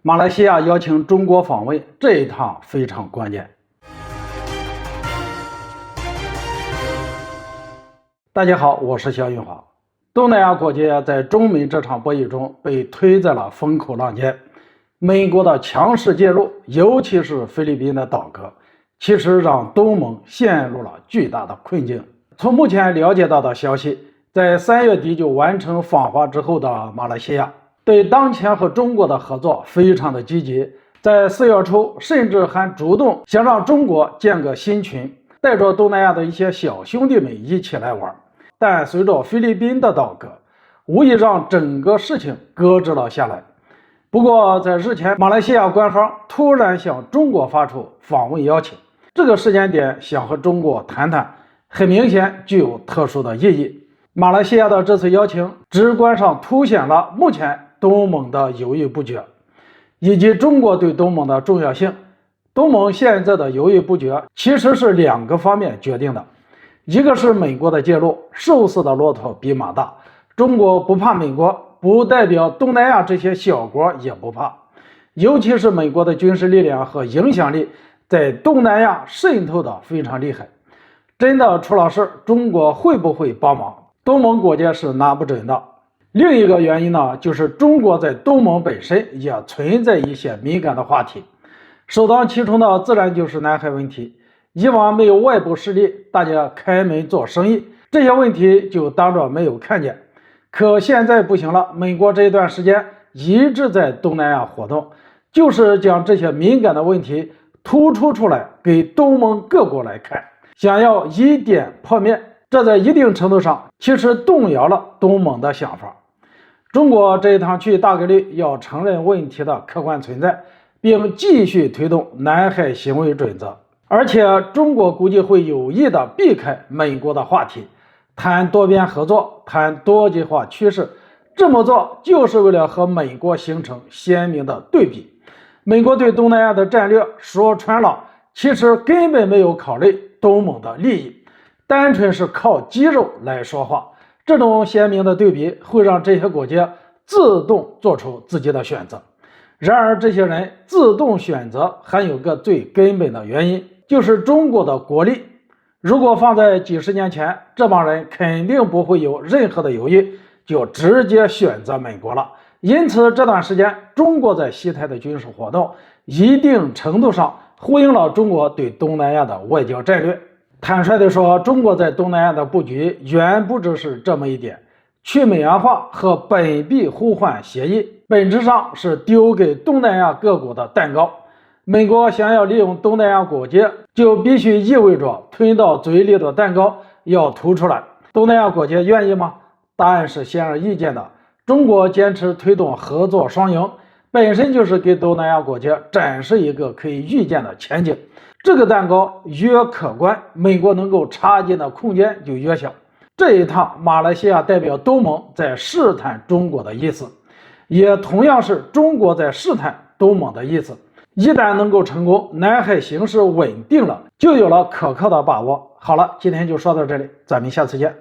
马来西亚邀请中国访问，这一趟非常关键。大家好，我是肖运华。东南亚国家在中美这场博弈中被推在了风口浪尖，美国的强势介入，尤其是菲律宾的倒戈，其实让东盟陷入了巨大的困境。从目前了解到的消息，在3月底就完成访华之后的马来西亚，对当前和中国的合作非常的积极，在4月初甚至还主动想让中国建个新群，带着东南亚的一些小兄弟们一起来玩。但随着菲律宾的倒戈，无疑让整个事情搁置了下来。不过在日前，马来西亚官方突然向中国发出访问邀请，这个时间点想和中国谈谈，很明显具有特殊的意义。马来西亚的这次邀请直观上凸显了目前东盟的犹豫不决，以及中国对东盟的重要性。东盟现在的犹豫不决其实是2个方面决定的，一个是美国的介入，瘦死的骆驼比马大，中国不怕美国，不代表东南亚这些小国也不怕，尤其是美国的军事力量和影响力在东南亚渗透的非常厉害，真的出了事，中国会不会帮忙，东盟国家是拿不准的。另一个原因呢，就是中国在东盟本身也存在一些敏感的话题，首当其冲的自然就是南海问题。以往没有外部势力，大家开门做生意，这些问题就当作没有看见。可现在不行了，美国这一段时间一直在东南亚活动，就是将这些敏感的问题突出出来给东盟各国来看，想要以点破面，这在一定程度上其实动摇了东盟的想法。中国这一趟去大概率要承认问题的客观存在，并继续推动南海行为准则。而且中国估计会有意的避开美国的话题，谈多边合作，谈多极化趋势，这么做就是为了和美国形成鲜明的对比。美国对东南亚的战略说穿了，其实根本没有考虑东盟的利益，单纯是靠肌肉来说话。这种鲜明的对比会让这些国家自动做出自己的选择。然而这些人自动选择还有个最根本的原因，就是中国的国力。如果放在几十年前，这帮人肯定不会有任何的犹豫，就直接选择美国了。因此这段时间中国在西太的军事活动一定程度上呼应了中国对东南亚的外交战略。坦率地说，中国在东南亚的布局远不只是这么一点。去美元化和本币互换协议本质上是丢给东南亚各国的蛋糕，美国想要利用东南亚国家，就必须意味着吞到嘴里的蛋糕要吐出来。东南亚国家愿意吗？答案是显而易见的。中国坚持推动合作双赢，本身就是给东南亚国家展示一个可以预见的前景。这个蛋糕越可观，美国能够插进的空间就越小。这一趟马来西亚代表东盟在试探中国的意思，也同样是中国在试探东盟的意思。一旦能够成功，南海形势稳定了，就有了可靠的把握。好了，今天就说到这里，咱们下次见。